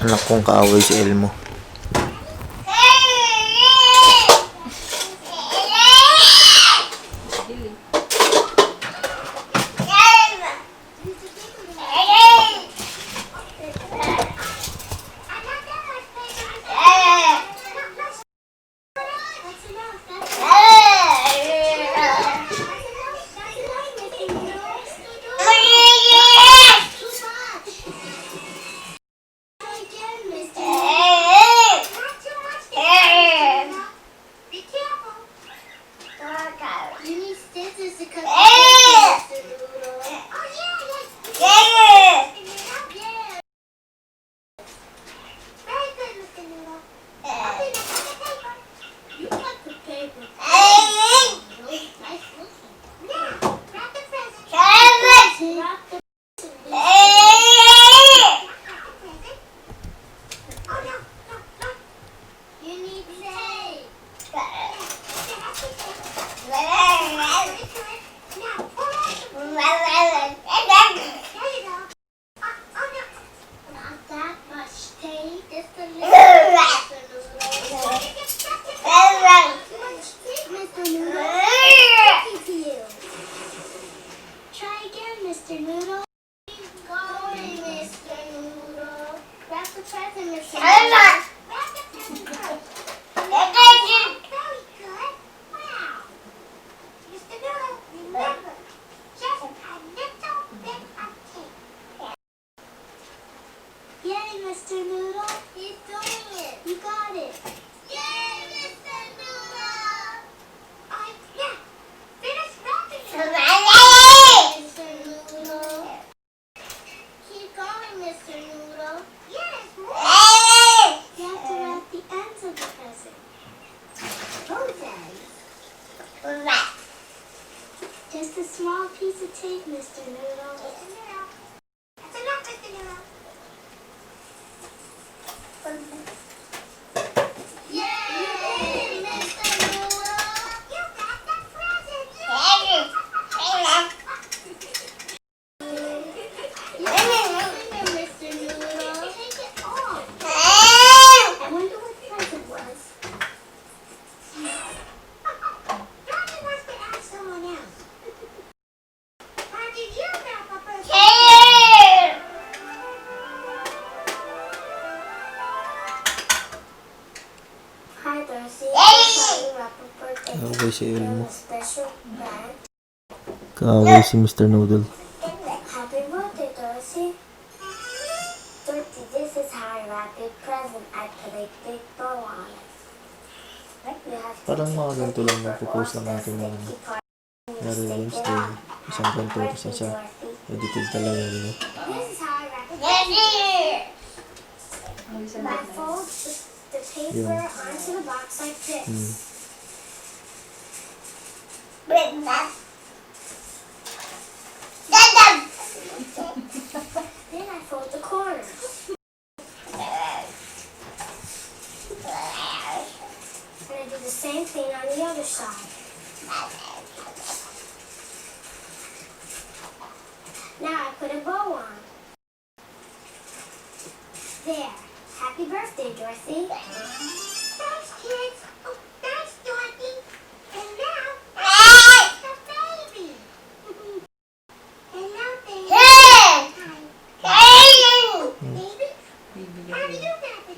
Anak kong kaaway si Elmo. Mr. Noodle. Keep going, Mr. Noodle. Wrap the present, Mr. Noodle. Wrap the present first. Very good. Wow. Mr. Noodle, remember, just a little bit of cake. Yay, Mr. Noodle. He's doing it. You got it. Yay, Mr. Noodle. Yeah. Finish wrapping it. Mr. Noodle. Keep going, Mr. Noodle. Yes, more. You have to wrap the ends of the present. Both ends. Just a small piece of tape, Mr. Noodle. Mr. Noodle. That's enough, Mr. Noodle. Yay, Mr. Noodle. You got the present. Mr. Noodle. Take it off. I wonder what present was. Daddy wants to ask someone else. How did you wrap a present? Hi, Darcy. How you wrap a birthday Kaaway si in Elmo. a special bag? Kaaway si Mr. Noodle. Happy birthday, Darcy. Dorothy, this is how I wrap a present. I put a big bow on it. You have to Parang mga take ganito the lang paper magpo-post off ng the aking mga sticky part and Mary stick it Wednesday. on. Isang Happy ganito, tapos birthday, isa Dorothy. edited talaga, di ba? This is how I wrap a present. I fold the paper onto the box like this. Then I fold the corners. And I do the same thing on the other side. Now I put a bow on. There. Happy birthday, Dorothy. Thanks, kids. Oh, thanks, Dorothy. And now, the baby. And now, baby. Oh, baby. How do you wrap it?